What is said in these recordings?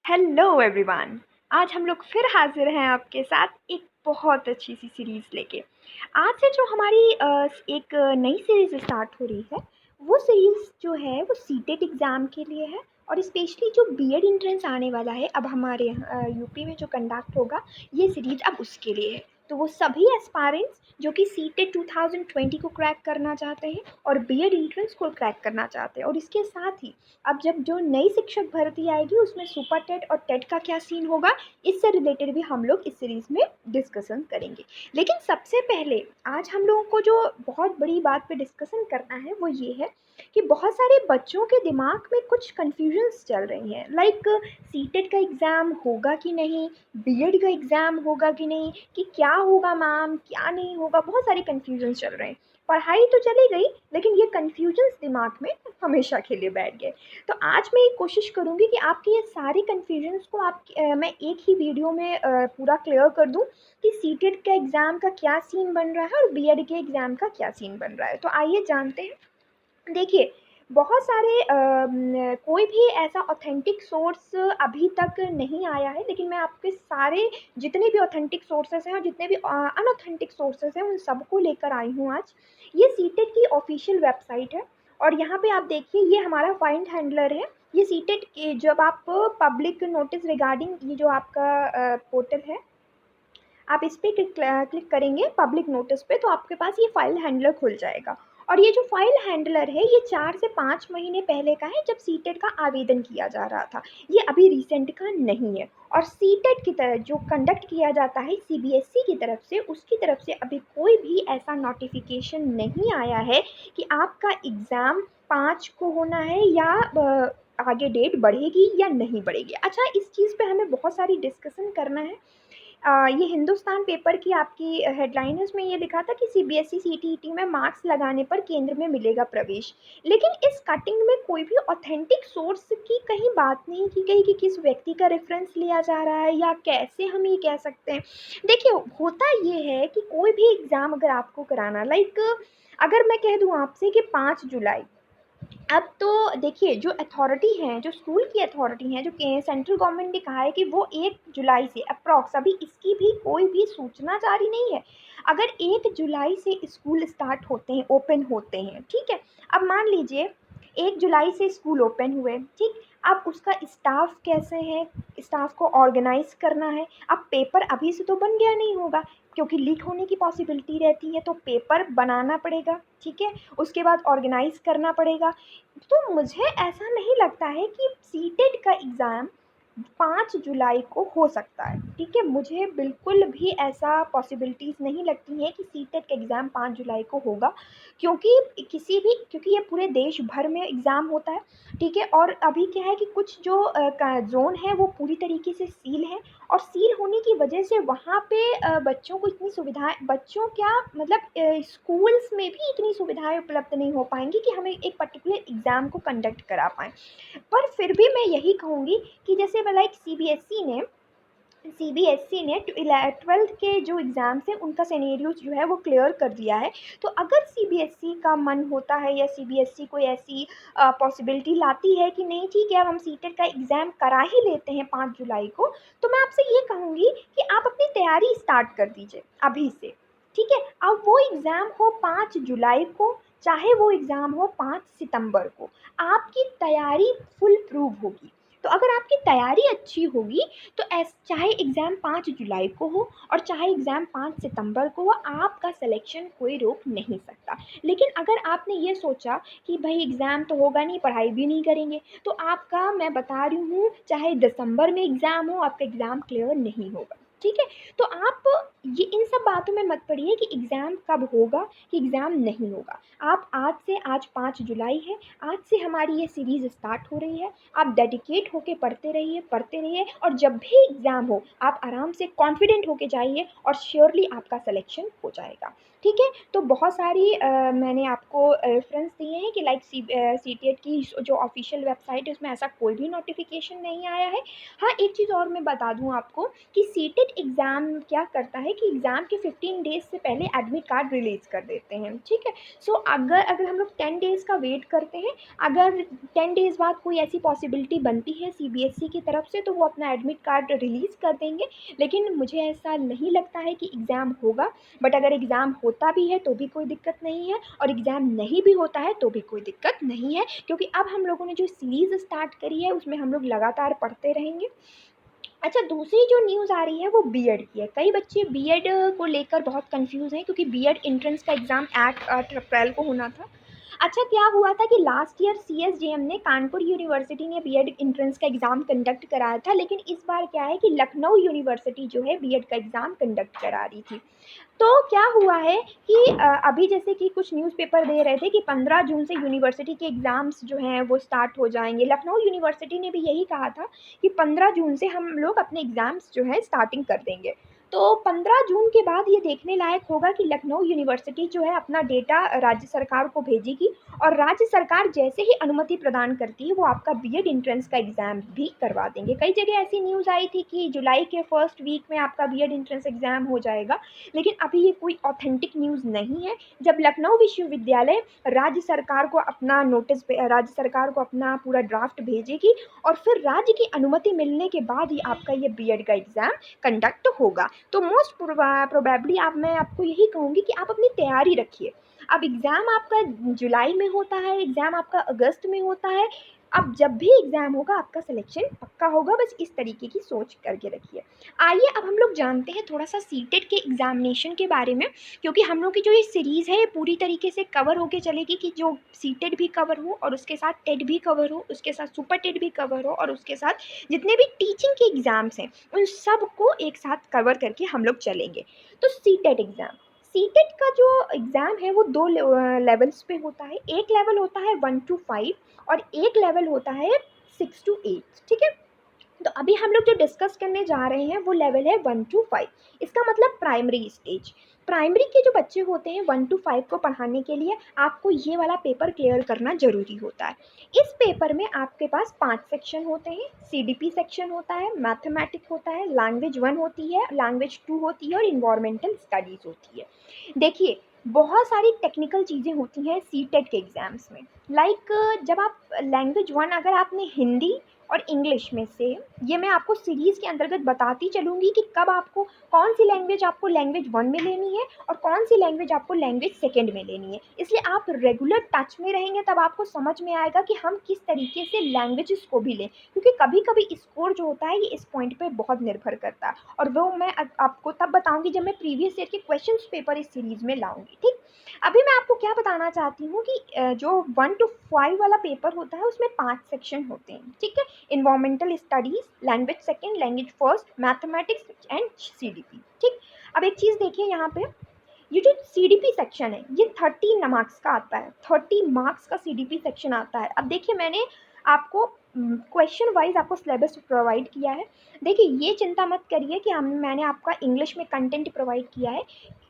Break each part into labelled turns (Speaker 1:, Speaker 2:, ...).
Speaker 1: Hello everyone. आज हम लोग फिर हाजिर हैं आपके साथ एक बहुत अच्छी सी सीरीज़ लेके। आज से जो हमारी एक नई सीरीज़ स्टार्ट हो रही है, वो सीरीज़ जो है वो सीटेट एग्ज़ाम के लिए है। और स्पेशली जो बीएड एंट्रेंस आने वाला है अब हमारे यूपी में जो कंडक्ट होगा, ये सीरीज़ अब उसके लिए है। तो वो सभी एस्पायरेंट्स जो कि सीटेट 2020 को क्रैक करना चाहते हैं और बीएड एंट्रेंस को क्रैक करना चाहते हैं, और इसके साथ ही अब जब जो नई शिक्षक भर्ती आएगी उसमें सुपर टेट और टेट का क्या सीन होगा, इससे रिलेटेड भी हम लोग इस सीरीज़ में डिस्कशन करेंगे। लेकिन सबसे पहले आज हम लोगों को जो बहुत बड़ी बात पे डिस्कशन करना है वो ये है कि बहुत सारे बच्चों के दिमाग में कुछ कन्फ्यूजन्स चल रही हैं, लाइक सीटेट का एग्ज़ाम होगा कि नहीं, बीएड का एग्ज़ाम होगा कि नहीं, कि क्या होगा मैम क्या नहीं होगा। बहुत सारे कन्फ्यूजन्स चल रहे हैं। पढ़ाई तो चली गई लेकिन ये कन्फ्यूजन्स दिमाग में हमेशा के लिए बैठ गए। तो आज मैं ये कोशिश करूँगी कि आपके ये सारे कन्फ्यूजन्स को मैं एक ही वीडियो में पूरा क्लियर कर दूँ कि सीटेट का एग्ज़ाम का क्या सीन बन रहा है और बीएड के एग्ज़ाम का क्या सीन बन रहा है। तो आइए जानते हैं। देखिए, बहुत सारे कोई भी ऐसा ऑथेंटिक सोर्स अभी तक नहीं आया है, लेकिन मैं आपके सारे जितने भी ऑथेंटिक सोर्सेज़ हैं और जितने भी अनऑथेंटिक सोर्सेज़ हैं उन सबको लेकर आई हूँ आज। ये सीटेट की ऑफ़िशियल वेबसाइट है और यहाँ पे आप देखिए ये हमारा फाइंड हैंडलर है। ये सीटेट के जब आप पब्लिक नोटिस रिगार्डिंग ये जो आपका पोर्टल है, आप इस पे क्लिक करेंगे पब्लिक नोटिस पे, तो आपके पास ये फाइल हैंडलर खुल जाएगा। और ये जो फाइल हैंडलर है ये 4 से 5 महीने पहले का है, जब सीटेट का आवेदन किया जा रहा था। ये अभी रिसेंट का नहीं है। और सीटेट की तरह जो कंडक्ट किया जाता है सीबीएसई की तरफ से, उसकी तरफ से अभी कोई भी ऐसा नोटिफिकेशन नहीं आया है कि आपका एग्ज़ाम 5 को होना है या आगे डेट बढ़ेगी या नहीं बढ़ेगी। अच्छा, इस चीज़ पे हमें बहुत सारी डिस्कशन करना है। ये हिंदुस्तान पेपर की आपकी हेडलाइन है, उसमें ये लिखा था कि सीबीएसई सीटीईटी में मार्क्स लगाने पर केंद्र में मिलेगा प्रवेश। लेकिन इस कटिंग में कोई भी ऑथेंटिक सोर्स की कहीं बात नहीं की गई कि किस व्यक्ति का रेफरेंस लिया जा रहा है या कैसे हम ये कह सकते हैं। देखिए, होता ये है कि कोई भी एग्ज़ाम अगर आपको कराना, लाइक अगर मैं कह दूँ आपसे कि 5 जुलाई, अब तो देखिए जो अथॉरिटी हैं, जो स्कूल की अथॉरिटी हैं, जो के सेंट्रल गवर्नमेंट ने कहा है कि वो 1 जुलाई से अप्रॉक्स, अभी इसकी भी कोई भी सूचना जारी नहीं है। अगर 1 जुलाई से स्कूल स्टार्ट होते हैं, ओपन होते हैं, ठीक है। अब मान लीजिए 1 जुलाई से स्कूल ओपन हुए, ठीक। अब उसका स्टाफ कैसे है, स्टाफ को ऑर्गेनाइज़ करना है। अब पेपर अभी से तो बन गया नहीं होगा, क्योंकि लीक होने की पॉसिबिलिटी रहती है, तो पेपर बनाना पड़ेगा, ठीक है। उसके बाद ऑर्गेनाइज़ करना पड़ेगा। तो मुझे ऐसा नहीं लगता है कि सीटेट का एग्ज़ाम 5 जुलाई को हो सकता है, ठीक है। मुझे बिल्कुल भी ऐसा पॉसिबिलिटीज़ नहीं लगती हैं कि सीटेट का एग्ज़ाम 5 जुलाई को होगा, क्योंकि ये पूरे देश भर में एग्ज़ाम होता है, ठीक है। और अभी क्या है कि कुछ जो ज़ोन है वो पूरी तरीके से सील है, और सील होने की वजह से वहाँ पे बच्चों को इतनी सुविधाएँ, बच्चों क्या मतलब स्कूल्स में भी इतनी सुविधाएँ उपलब्ध नहीं हो पाएँगी कि हमें एक पर्टिकुलर एग्ज़ाम को कंडक्ट करा पाएँ। पर फिर भी मैं यही कहूँगी कि जैसे लाइक सीबीएसई ने 12th के जो एग्ज़ाम्स हैं उनका सिनेरियोज़ जो है वो क्लियर कर दिया है। तो अगर सीबीएसई का मन होता है या सीबीएसई कोई ऐसी पॉसिबिलिटी लाती है कि नहीं ठीक है अब हम सीटेट का एग्ज़ाम करा ही लेते हैं 5 जुलाई को, तो मैं आपसे ये कहूँगी कि आप अपनी तैयारी स्टार्ट कर दीजिए अभी से, ठीक है। अब वो एग्ज़ाम हो 5 जुलाई को, चाहे वो एग्ज़ाम हो 5 सितंबर को, आपकी तैयारी फुल प्रूव होगी। तो अगर आपकी तैयारी अच्छी होगी तो चाहे एग्ज़ाम 5 जुलाई को हो और चाहे एग्ज़ाम 5 सितंबर को हो, आपका सिलेक्शन कोई रोक नहीं सकता। लेकिन अगर आपने ये सोचा कि भाई एग्ज़ाम तो होगा नहीं, पढ़ाई भी नहीं करेंगे, तो आपका, मैं बता रही हूँ, चाहे दिसंबर में एग्ज़ाम हो, आपका एग्ज़ाम क्लियर नहीं होगा, ठीक है। तो आप ये इन सब बातों में मत पड़िए कि एग्ज़ाम कब होगा, कि एग्ज़ाम नहीं होगा। आप आज से, आज 5 जुलाई है, आज से हमारी ये सीरीज़ स्टार्ट हो रही है। आप डेडिकेट होके पढ़ते रहिए, और जब भी एग्ज़ाम हो आप आराम से कॉन्फिडेंट होके जाइए और श्योरली आपका सिलेक्शन हो जाएगा, ठीक है। तो बहुत सारी मैंने आपको रेफरेंस दिए हैं कि लाइक सीटेट की जो ऑफिशियल वेबसाइट है उसमें ऐसा कोई भी नोटिफिकेशन नहीं आया है। हाँ, एक चीज़ और मैं बता दूँ आपको कि सीटेट एग्ज़ाम क्या करता है कि एग्ज़ाम के 15 डेज़ से पहले एडमिट कार्ड रिलीज़ कर देते हैं, ठीक है। सो अगर अगर हम लोग 10 डेज़ का वेट करते हैं, अगर 10 डेज़ बाद कोई ऐसी पॉसिबिलिटी बनती है सीबीएसई की तरफ से, तो वो अपना एडमिट कार्ड रिलीज़ कर देंगे। लेकिन मुझे ऐसा नहीं लगता है कि एग्ज़ाम होगा, बट अगर एग्ज़ाम होता भी है तो भी कोई दिक्कत नहीं है, और एग्ज़ाम नहीं भी होता है तो भी कोई दिक्कत नहीं है, क्योंकि अब हम लोगों ने जो सीरीज़ स्टार्ट करी है उसमें हम लोग लगातार पढ़ते रहेंगे। अच्छा, दूसरी जो न्यूज़ आ रही है वो बीएड की है। कई बच्चे बीएड को लेकर बहुत कन्फ्यूज़ हैं, क्योंकि बीएड एंट्रेंस का एग्ज़ाम 8 अप्रैल को होना था। अच्छा, क्या हुआ था कि लास्ट ईयर सीएसजेएम ने, कानपुर यूनिवर्सिटी ने बीएड एंट्रेंस का एग्ज़ाम कंडक्ट कराया था, लेकिन इस बार क्या है कि लखनऊ यूनिवर्सिटी जो है बीएड का एग्ज़ाम कंडक्ट करा रही थी। तो क्या हुआ है कि अभी जैसे कि कुछ न्यूज़पेपर दे रहे थे कि 15 जून से यूनिवर्सिटी के एग्ज़ाम्स जो हैं वो स्टार्ट हो जाएँगे। लखनऊ यूनिवर्सिटी ने भी यही कहा था कि 15 जून से हम लोग अपने एग्ज़ाम्स जो है स्टार्टिंग कर देंगे। तो 15 जून के बाद ये देखने लायक होगा कि लखनऊ यूनिवर्सिटी जो है अपना डेटा राज्य सरकार को भेजेगी, और राज्य सरकार जैसे ही अनुमति प्रदान करती है वो आपका बीएड एंट्रेंस का एग्ज़ाम भी करवा देंगे। कई जगह ऐसी न्यूज़ आई थी कि जुलाई के फर्स्ट वीक में आपका बीएड एंट्रेंस एग्ज़ाम हो जाएगा, लेकिन अभी ये कोई ऑथेंटिक न्यूज़ नहीं है। जब लखनऊ विश्वविद्यालय राज्य सरकार को अपना राज्य सरकार को अपना पूरा ड्राफ्ट भेजेगी, और फिर राज्य की अनुमति मिलने के बाद ही आपका ये बीएड का एग्ज़ाम कंडक्ट होगा। तो मोस्ट प्रोबेबली अब मैं आपको यही कहूँगी कि आप अपनी तैयारी रखिए। अब एग्ज़ाम आपका जुलाई में होता है, एग्ज़ाम आपका अगस्त में होता है। अब जब भी एग्ज़ाम होगा आपका सिलेक्शन पक्का होगा, बस इस तरीके की सोच करके रखिए। आइए अब हम लोग जानते हैं थोड़ा-सा सीटेट के एग्ज़ामिनेशन के बारे में, क्योंकि हम लोग की जो ये सीरीज़ है ये पूरी तरीके से कवर होके चलेगी कि जो सीटेट भी कवर हो, और उसके साथ टेट भी कवर हो, उसके साथ सुपर टेट भी कवर हो, और उसके साथ जितने भी टीचिंग के एग्ज़ाम्स हैं उन सब को एक साथ कवर करके हम लोग चलेंगे। तो सीटेट एग्ज़ाम, सीटेट का जो एग्ज़ाम है वो 2 लेवल्स पे होता है। एक लेवल होता है 1 to 5, और एक लेवल होता है 6 to 8, ठीक है? तो अभी हम लोग जो डिस्कस करने जा रहे हैं वो लेवल है 1 to 5। इसका मतलब प्राइमरी स्टेज। प्राइमरी के जो बच्चे होते हैं 1 to 5 को पढ़ाने के लिए आपको ये वाला पेपर क्लियर करना ज़रूरी होता है। इस पेपर में आपके पास 5 सेक्शन होते हैं। सीडीपी सेक्शन होता है, मैथमेटिक्स होता है, लैंग्वेज 1 होती है, लैंग्वेज 2 होती है, और इन्वायरमेंटल स्टडीज़ होती है। देखिए, बहुत सारी टेक्निकल चीज़ें होती हैं सीटेट के एग्ज़ाम्स में। लाइक जब आप लैंग्वेज 1, अगर आपने हिंदी और इंग्लिश में से, ये मैं आपको सीरीज़ के अंतर्गत बताती चलूँगी कि कब आपको कौन सी लैंग्वेज आपको लैंग्वेज 1 में लेनी है और कौन सी लैंग्वेज आपको लैंग्वेज 2 में लेनी है। इसलिए आप रेगुलर टच में रहेंगे तब आपको समझ में आएगा कि हम किस तरीके से लैंग्वेजेस को भी लें, क्योंकि कभी-कभी स्कोर जो होता है ये इस पॉइंट पे बहुत निर्भर करता है, और वो मैं आपको तब बताऊँगी जब मैं प्रीवियस ईयर के क्वेश्चंस पेपर इस सीरीज़ में लाऊँगी, ठीक? अभी मैं आपको क्या बताना चाहती हूँ कि जो 1 to 5 वाला पेपर होता है उसमें 5 सेक्शन होते हैं, ठीक है? Environmental studies, language 2, language 1, mathematics and CDP, ठीक? अब एक चीज़ देखिए यहाँ पे, ये जो सीडीपी सेक्शन है ये 30 मार्क्स का आता है। 30 मार्क्स का सीडीपी सेक्शन आता है। अब देखिए, मैंने आपको क्वेश्चन वाइज आपको सिलेबस प्रोवाइड किया है। देखिए, ये चिंता मत करिए कि मैंने आपका इंग्लिश में कंटेंट प्रोवाइड किया है।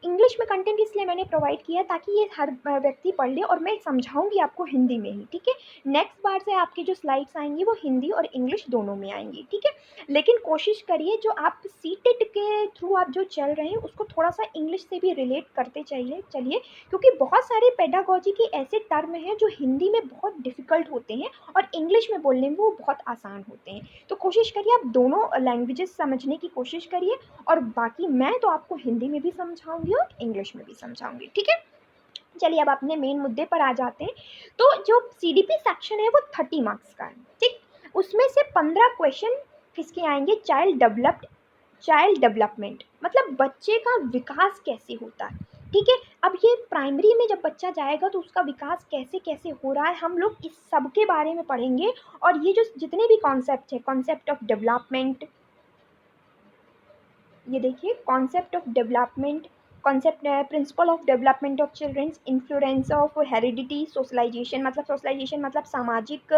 Speaker 1: इंग्लिश में कंटेंट इसलिए मैंने प्रोवाइड किया है ताकि ये हर व्यक्ति पढ़ ले, और मैं समझाऊंगी आपको हिंदी में ही, ठीक है? नेक्स्ट बार से आपकी जो स्लाइड्स आएंगी वो हिंदी और इंग्लिश दोनों में आएंगी, ठीक है? लेकिन कोशिश करिए जो आप सीटेट के थ्रू आप जो चल रहे हैं उसको थोड़ा सा इंग्लिश से भी रिलेट करते चलिए, क्योंकि बहुत सारे पेडागॉजी के ऐसे टर्म हैं जो हिंदी में बहुत डिफ़िकल्ट होते हैं और इंग्लिश में बोलने में वो बहुत आसान होते हैं। तो कोशिश करिए आप दोनों लैंग्वेजेस समझने की कोशिश करिए, और बाकी मैं तो आपको हिंदी में भी समझाऊंगी और इंग्लिश में भी समझाऊंगी, ठीक है? चलिए अब अपने मेन मुद्दे पर आ जाते हैं। तो जो सीडीपी सेक्शन है वो 30 मार्क्स का है, ठीक? उसमें से 15 क्वेश्चन किसके आएंगे? चाइल्ड डेवलपमेंट, मतलब बच्चे का विकास कैसे होता है, ठीक है? अब ये प्राइमरी में जब बच्चा जाएगा तो उसका विकास कैसे कैसे हो रहा है, हम लोग इस सब के बारे में पढ़ेंगे। और ये जो जितने भी कॉन्सेप्ट है, कॉन्सेप्ट ऑफ डेवलपमेंट, ये देखिए, concept of development, concept principle of development of childrens, influence of heredity, socialisation मतलब सामाजिक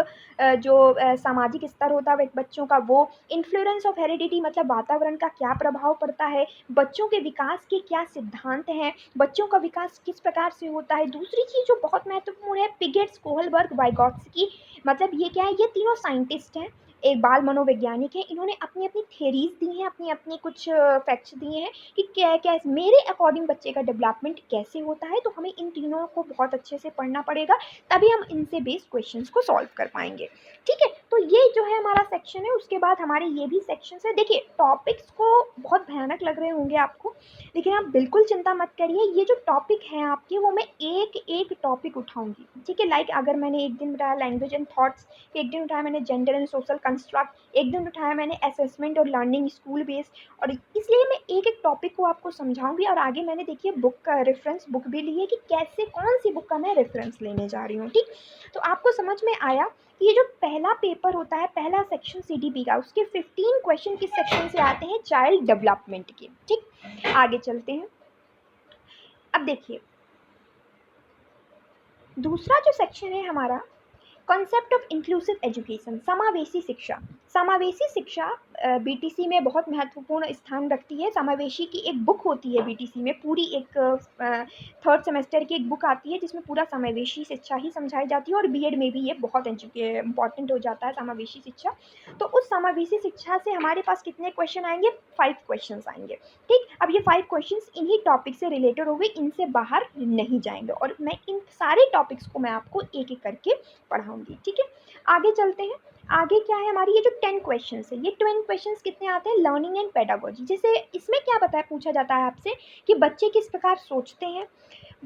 Speaker 1: जो सामाजिक स्तर होता है बच्चों का, वो इन्फ्लुएंस ऑफ हेरिडिटी मतलब वातावरण का क्या प्रभाव पड़ता है, बच्चों के विकास के क्या सिद्धांत हैं, बच्चों का विकास किस प्रकार से होता है। दूसरी चीज़ जो बहुत महत्वपूर्ण है, पिगेट्स, कोहलबर्ग, वाइगॉट्स्की, मतलब ये क्या है, ये तीनों साइंटिस्ट हैं। एक बाल मनोवैज्ञानिक हैं, इन्होंने अपनी अपनी थेरीज दी हैं, अपनी अपनी कुछ फैक्ट्स दिए हैं कि क्या क्या मेरे अकॉर्डिंग बच्चे का डेवलपमेंट कैसे होता है। तो हमें इन तीनों को बहुत अच्छे से पढ़ना पड़ेगा, तभी हम इनसे बेस्ड क्वेश्चंस को सॉल्व कर पाएंगे। ठीक है, तो ये जो है हमारा सेक्शन है। उसके बाद हमारे ये भी सेक्शंस है। देखिए टॉपिक्स को बहुत भयानक लग रहे होंगे आपको, लेकिन आप बिल्कुल चिंता मत करिए। ये जो टॉपिक हैं आपके, वो मैं एक एक टॉपिक उठाऊंगी। ठीक है, लाइक अगर मैंने एक दिन बताया लैंग्वेज एंड थॉट्स, एक दिन उठाया मैंने जेंडर एंड सोशल कंस्ट्रक्ट, एक दिन उठाया मैंने असेसमेंट और लर्निंग स्कूल बेस्ड, और इसलिए मैं एक एक टॉपिक को आपको समझाऊंगी। और आगे मैंने देखिए बुक का रेफरेंस बुक भी ली है कि कैसे कौन सी बुक का मैं रेफरेंस लेने जा रही हूँ। ठीक, तो आपको समझ में आया कि ये जो पहला पेपर होता है, पहला सेक्शन सीडीपी का, उसके 15 क्वेश्चन किस सेक्शन से आते हैं, चाइल्ड डेवलपमेंट के। ठीक, आगे चलते हैं। अब देखिए दूसरा जो सेक्शन है हमारा, कॉन्सेप्ट ऑफ इंक्लूसिव एजुकेशन, समावेशी शिक्षा। समावेशी शिक्षा बीटीसी में बहुत महत्वपूर्ण स्थान रखती है। समावेशी की एक बुक होती है बीटीसी में, पूरी एक थर्ड सेमेस्टर की एक बुक आती है जिसमें पूरा समावेशी शिक्षा ही समझाई जाती है, और बीएड में भी ये बहुत इंपॉर्टेंट हो जाता है समावेशी शिक्षा। तो उस समावेशी शिक्षा से हमारे पास कितने क्वेश्चन आएंगे, 5 क्वेश्चन आएंगे। ठीक, अब ये 5 क्वेश्चन इन्हीं टॉपिक से रिलेटेड हो गए, इनसे बाहर नहीं जाएंगे, और मैं इन सारे टॉपिक्स को मैं आपको एक एक करके पढ़ाऊंगी। ठीक है, आगे चलते हैं। आगे क्या है हमारी, ये जो 10 क्वेश्चन है, ये 10 क्वेश्चन कितने आते हैं, लर्निंग एंड पेडागोजी। जैसे इसमें क्या बताया, पूछा जाता है आपसे कि बच्चे किस प्रकार सोचते हैं,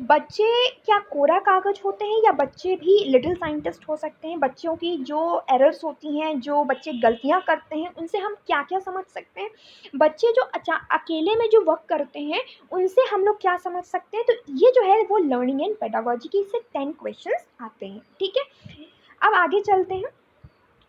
Speaker 1: बच्चे क्या कोरा कागज होते हैं या बच्चे भी लिटिल साइंटिस्ट हो सकते हैं, बच्चों की जो एरर्स होती हैं, जो बच्चे गलतियां करते हैं, उनसे हम क्या क्या समझ सकते हैं, बच्चे जो अकेले में जो वर्क करते हैं उनसे हम लोग क्या समझ सकते हैं। तो ये जो है वो लर्निंग एंड पेडागोजी की से 10 क्वेश्चन आते हैं। ठीक है, अब आगे चलते हैं।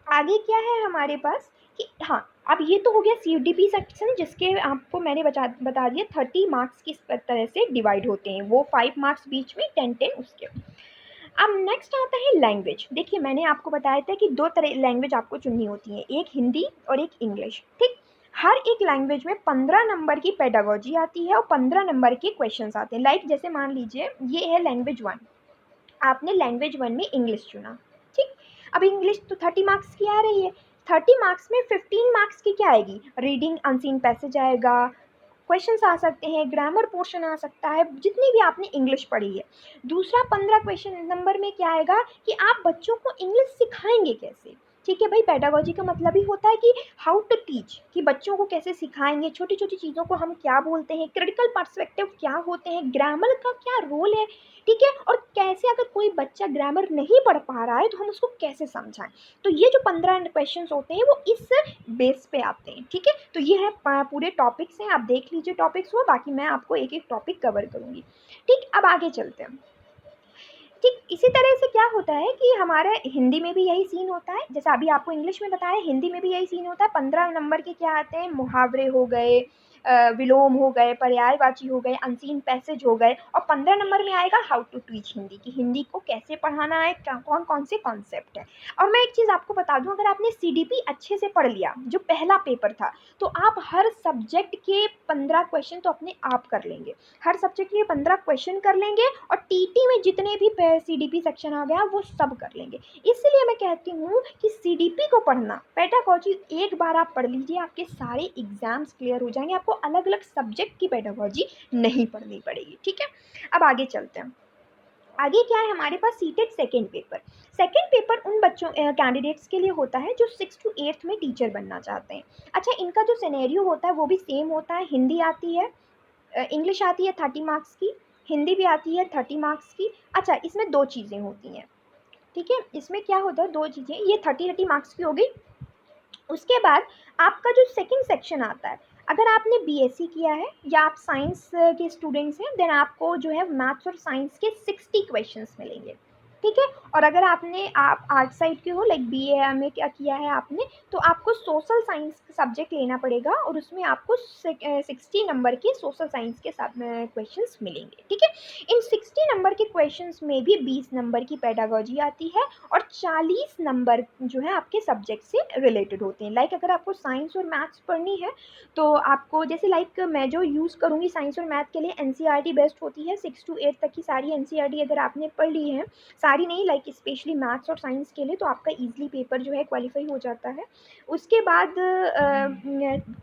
Speaker 1: आगे क्या है हमारे पास कि हाँ, अब ये तो हो गया सीडीपी सेक्शन, जिसके आपको मैंने बता दिया 30 मार्क्स किस तरह से डिवाइड होते हैं, वो 5 मार्क्स बीच में 10-10 उसके। अब नेक्स्ट आता है लैंग्वेज। देखिए मैंने आपको बताया था कि 2 तरह लैंग्वेज आपको चुननी होती है, एक हिंदी और एक इंग्लिश। ठीक, हर एक लैंग्वेज में 15 नंबर की पेडागोजी आती है और 15 नंबर के क्वेश्चंस आते हैं। लाइक जैसे मान लीजिए ये है लैंग्वेज 1, आपने लैंग्वेज 1 में इंग्लिश चुना। ठीक, अब इंग्लिश तो 30 मार्क्स की आ रही है, 30 मार्क्स में 15 मार्क्स की क्या आएगी, रीडिंग अनसीन पैसेज आएगा, क्वेश्चंस आ सकते हैं, ग्रामर पोर्शन आ सकता है, जितनी भी आपने इंग्लिश पढ़ी है। दूसरा 15 क्वेश्चन नंबर में क्या आएगा कि आप बच्चों को इंग्लिश सिखाएंगे कैसे। ठीक है भाई, पेडागोजी का मतलब ही होता है कि हाउ टू टीच, कि बच्चों को कैसे सिखाएंगे, छोटी छोटी चीज़ों को हम क्या बोलते हैं, क्रिटिकल पर्सपेक्टिव क्या होते हैं, ग्रामर का क्या रोल है। ठीक है, और कैसे अगर कोई बच्चा ग्रामर नहीं पढ़ पा रहा है तो हम उसको कैसे समझाएं। तो ये जो 15 क्वेश्चन होते हैं वो इस बेस पे आते हैं। ठीक है, तो ये है पूरे टॉपिक्स हैं, आप देख लीजिए टॉपिक्स हुआ, बाकी मैं आपको एक एक टॉपिक कवर करूँगी। ठीक, अब आगे चलते हैं। ठीक, इसी तरह से क्या होता है कि हमारे हिंदी में भी यही सीन होता है, जैसे अभी आपको इंग्लिश में बताया, हिंदी में भी यही सीन होता है। 15 नंबर के क्या आते हैं, मुहावरे हो गए, विलोम हो गए, पर्यायवाची हो गए, अनसीन पैसेज हो गए, और 15 नंबर में आएगा हाउ टू टीच हिंदी, की हिंदी को कैसे पढ़ाना है, कौन कौन से कॉन्सेप्ट है। और मैं एक चीज़ आपको बता दूं, अगर आपने सीडीपी अच्छे से पढ़ लिया, जो पहला पेपर था, तो आप हर सब्जेक्ट के 15 क्वेश्चन तो अपने आप कर लेंगे, हर सब्जेक्ट के 15 क्वेश्चन कर लेंगे, और टीटी में जितने भी सीडीपी सेक्शन आ गया वो सब कर लेंगे। इसलिए मैं कहती हूँ कि सीडीपी को पढ़ना, पेडागोजी एक बार आप पढ़ लीजिए, आपके सारे एग्जाम्स क्लियर हो जाएंगे, आपको अलग अलग सब्जेक्ट की पेडागोजी नहीं पढ़नी पड़ेगी। ठीक है, अब आगे चलते हैं। आगे क्या है हमारे पास, CTET second paper. Second paper उन बच्चों कैंडिडेट्स के लिए होता है जो 6 to 8 में टीचर बनना चाहते हैं। अच्छा, इनका जो सिनेरियो होता है वो भी सेम होता है, हिंदी आती है, इंग्लिश आती है 30 मार्क्स की, हिंदी भी आती है 30 मार्क्स की। अच्छा, इसमें 2 चीज़ें होती हैं। ठीक है, इसमें क्या होता है, 2 चीज़ें, ये 30 मार्क्स की हो गई। उसके बाद आपका जो सेकंड सेक्शन आता है, अगर आपने बीएससी किया है या आप साइंस के स्टूडेंट्स हैं, देन आपको जो है मैथ्स और साइंस के 60 क्वेश्चंस मिलेंगे। ठीक है, और अगर आप आर्ट साइड के हो, लाइक बीए एमए क्या किया है आपने, तो आपको सोशल साइंस सब्जेक्ट लेना पड़ेगा, और उसमें आपको 60 नंबर के सोशल साइंस के साथ क्वेश्चंस मिलेंगे। ठीक है, इन 60 नंबर के क्वेश्चंस में भी 20 नंबर की पेडागोजी आती है, और 40 नंबर जो है आपके सब्जेक्ट से रिलेटेड होते हैं। लाइक अगर आपको साइंस और मैथ्स पढ़नी है, तो आपको जैसे लाइक मैं जो यूज़ करूँगी साइंस और मैथ के लिए, एनसीईआरटी बेस्ट होती है, 6 to 8 तक की सारी एनसीईआरटी अगर आपने पढ़ ली है, सारी नहीं, लाइक स्पेशली मैथ्स और साइंस के लिए तो आपका ईज़िली पेपर जो है क्वालिफ़ाई हो जाता है। उसके बाद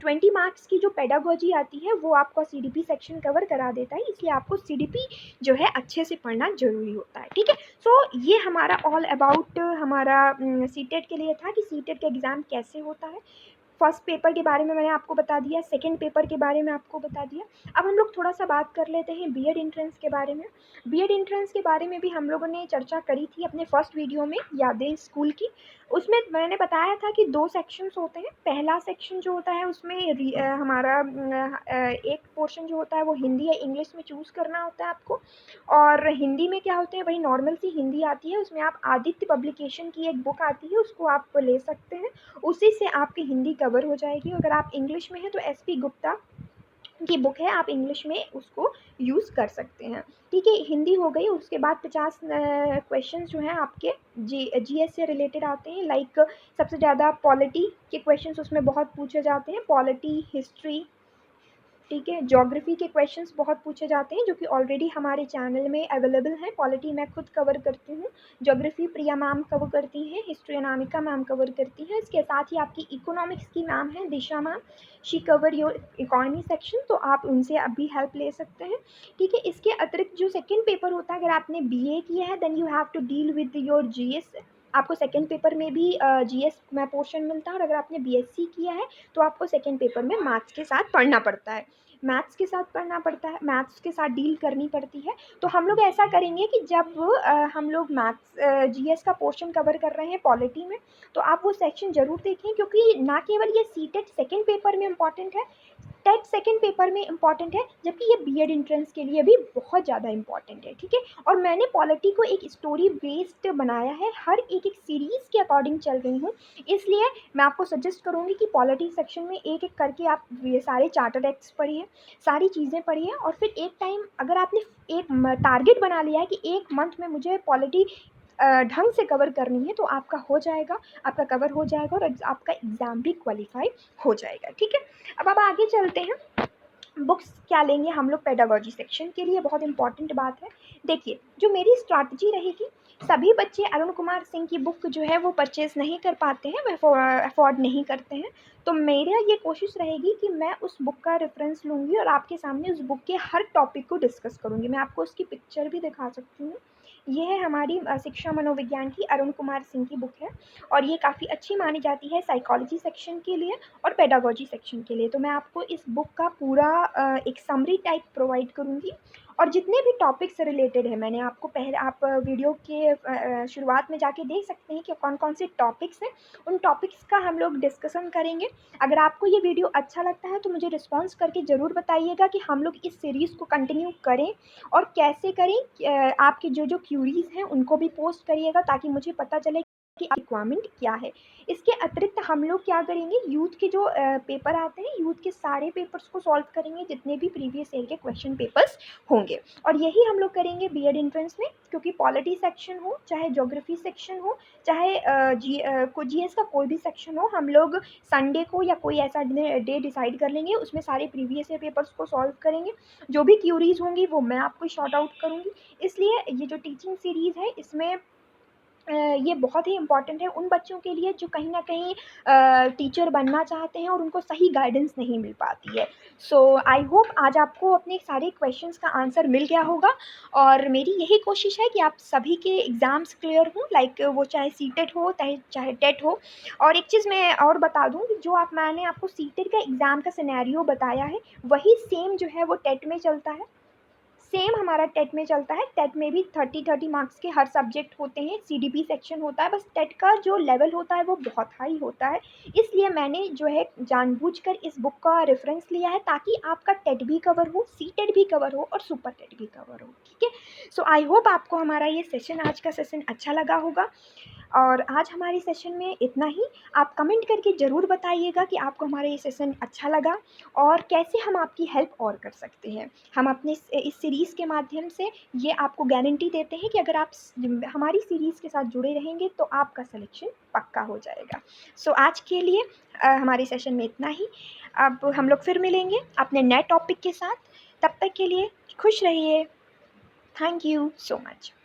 Speaker 1: 20 मार्क्स की जो पेडागॉजी आती है वो आपका सीडीपी सेक्शन कवर करा देता है, इसलिए आपको सीडीपी जो है अच्छे से पढ़ना ज़रूरी होता है, ठीक है। सो ये हमारा ऑल अबाउट हमारा सीटेट के लिए था कि सीटेट का एग्ज़ाम कैसे होता है। फर्स्ट पेपर के बारे में मैंने आपको बता दिया, सेकंड पेपर के बारे में आपको बता दिया। अब हम लोग थोड़ा सा बात कर लेते हैं बीएड एंट्रेंस के बारे में। बीएड एंट्रेंस के बारे में भी हम लोगों ने चर्चा करी थी अपने फर्स्ट वीडियो में, यादें स्कूल की। उसमें मैंने बताया था कि 2 सेक्शंस होते हैं। पहला सेक्शन जो होता है उसमें हमारा एक पोर्शन जो होता है वो हिंदी या इंग्लिश में चूज़ करना होता है आपको, और हिंदी में क्या होते हैं, वही नॉर्मल सी हिंदी आती है। उसमें आप आदित्य पब्लिकेशन की एक बुक आती है, उसको आप ले सकते हैं, उसी से आपकी हिंदी कवर हो जाएगी। अगर आप इंग्लिश में हैं तो एसपी गुप्ता की बुक है, आप इंग्लिश में उसको यूज़ कर सकते हैं, ठीक है। हिंदी हो गई। उसके बाद 50 क्वेश्चन जो हैं आपके जीएस से रिलेटेड आते हैं, लाइक सबसे ज़्यादा पॉलिटी के क्वेश्चन उसमें बहुत पूछे जाते हैं, पॉलिटी, हिस्ट्री, ठीक है। ज्योग्राफी के क्वेश्चंस बहुत पूछे जाते हैं जो कि ऑलरेडी हमारे चैनल में अवेलेबल हैं। पॉलिटी मैं खुद कवर करती हूँ, ज्योग्राफी प्रिया मैम कवर करती हैं, हिस्ट्री अनामिका मैम कवर करती हैं। इसके साथ ही आपकी इकोनॉमिक्स की मैम है Disha ma'am, she cover your economy section, तो आप उनसे अभी हेल्प ले सकते हैं, ठीक है। इसके अतिरिक्त जो सेकेंड पेपर होता है, अगर आपने बीए किया है then you have to deal with your GS. आपको सेकेंड पेपर में भी जीएस में पोर्शन मिलता है, और अगर आपने बीएससी किया है तो आपको सेकेंड पेपर में मैथ्स के साथ पढ़ना पड़ता है, मैथ्स के साथ पढ़ना पड़ता है, मैथ्स के साथ डील करनी पड़ती है। तो हम लोग ऐसा करेंगे कि जब हम लोग मैथ्स जीएस का पोर्शन कवर कर रहे हैं पॉलिटी में, तो आप वो सेक्शन ज़रूर देखें, क्योंकि ना केवल ये सीटेट सेकेंड पेपर में इम्पॉर्टेंट है, टेट सेकेंड पेपर में इम्पॉर्टेंट है, जबकि ये बीएड एंट्रेंस के लिए भी बहुत ज़्यादा इम्पॉर्टेंट है, ठीक है। और मैंने पॉलिटी को एक स्टोरी बेस्ड बनाया है, हर एक सीरीज़ के अकॉर्डिंग चल रही हूँ, इसलिए मैं आपको सजेस्ट करूँगी कि पॉलिटी सेक्शन में एक एक करके आप ये सारे चार्टर्ड एक्ट्स पढ़िए, सारी चीज़ें पढ़िए, और फिर एक टाइम अगर आपने एक टारगेट बना लिया है कि 1 मंथ में मुझे पॉलिटी ढंग से कवर करनी है, तो आपका हो जाएगा, आपका कवर हो जाएगा, और आपका एग्ज़ाम भी क्वालिफाई हो जाएगा, ठीक है। अब आगे चलते हैं। बुक्स क्या लेंगे हम लोग पेडागॉजी सेक्शन के लिए, बहुत इंपॉर्टेंट बात है। देखिए, जो मेरी स्ट्रैटेजी रहेगी, सभी बच्चे अरुण कुमार सिंह की बुक जो है वो परचेज़ नहीं कर पाते हैं, वह अफोर्ड नहीं करते हैं, तो मेरा ये कोशिश रहेगी कि मैं उस बुक का रेफरेंस लूँगी और आपके सामने उस बुक के हर टॉपिक को डिस्कस करूँगी। मैं आपको उसकी पिक्चर भी दिखा सकती हूँ। ये है हमारी शिक्षा मनोविज्ञान की अरुण कुमार सिंह की बुक है, और ये काफ़ी अच्छी मानी जाती है साइकोलॉजी सेक्शन के लिए और पेडागॉजी सेक्शन के लिए। तो मैं आपको इस बुक का पूरा एक समरी टाइप प्रोवाइड करूँगी, और जितने भी टॉपिक से रिलेटेड है, मैंने आपको पहले आप वीडियो के शुरुआत में जाके देख सकते हैं कि कौन-कौन से टॉपिक्स हैं, उन टॉपिक्स का हम लोग डिस्कशन करेंगे। अगर आपको ये वीडियो अच्छा लगता है तो मुझे रिस्पॉन्स करके ज़रूर बताइएगा कि हम लोग इस सीरीज़ को कंटिन्यू करें और कैसे करें। आपकी जो क्यूरीज़ हैं उनको भी पोस्ट करिएगा, ताकि मुझे पता चले कि रिक्वायरमेंट क्या है। इसके अतिरिक्त हम लोग क्या करेंगे, यूथ के जो पेपर आते हैं, यूथ के सारे पेपर्स को सॉल्व करेंगे, जितने भी प्रीवियस ईयर के क्वेश्चन पेपर्स होंगे, और यही हम लोग करेंगे बीएड एंट्रेंस में, क्योंकि पॉलिटी सेक्शन हो, चाहे ज्योग्राफी सेक्शन हो, चाहे जीएस का कोई भी सेक्शन हो, हम लोग संडे को या कोई ऐसा डे डिसाइड कर लेंगे, उसमें सारे प्रीवियस ईयर पेपर्स को सॉल्व करेंगे। जो भी क्यूरीज होंगी वो मैं आपको शॉर्ट आउट करूँगी। इसलिए ये जो टीचिंग सीरीज़ है, इसमें ये बहुत ही इम्पॉर्टेंट है उन बच्चों के लिए जो कहीं न कहीं टीचर बनना चाहते हैं और उनको सही गाइडेंस नहीं मिल पाती है। सो आई होप आज आपको अपने सारे क्वेश्चंस का आंसर मिल गया होगा, और मेरी यही कोशिश है कि आप सभी के एग्ज़ाम्स क्लियर हों, लाइक वो चाहे सीटेट हो, चाहे टेट हो। और एक चीज़ मैं और बता दूँ कि जो मैंने आपको सीटेट का एग्ज़ाम का सिनेरियो बताया है, वही सेम जो है वो टेट में चलता है। सेम हमारा टेट में चलता है। टेट में भी 30 मार्क्स के हर सब्जेक्ट होते हैं, सीडीपी सेक्शन होता है, बस टेट का जो लेवल होता है वो बहुत हाई होता है। इसलिए मैंने जो है जानबूझकर इस बुक का रेफरेंस लिया है, ताकि आपका टेट भी कवर हो, सीटेट भी कवर हो और सुपर टेट भी कवर हो, ठीक है। सो आई होप आपको हमारा ये सेशन, आज का सेशन अच्छा लगा होगा, और आज हमारे सेशन में इतना ही। आप कमेंट करके ज़रूर बताइएगा कि आपको हमारा ये सेशन अच्छा लगा, और कैसे हम आपकी हेल्प और कर सकते हैं। हम अपने इस सीरीज़ के माध्यम से ये आपको गारंटी देते हैं कि अगर आप हमारी सीरीज़ के साथ जुड़े रहेंगे तो आपका सिलेक्शन पक्का हो जाएगा। सो आज के लिए हमारे सेशन में इतना ही। अब हम लोग फिर मिलेंगे अपने नए टॉपिक के साथ। तब तक के लिए खुश रहिए। Thank you so much.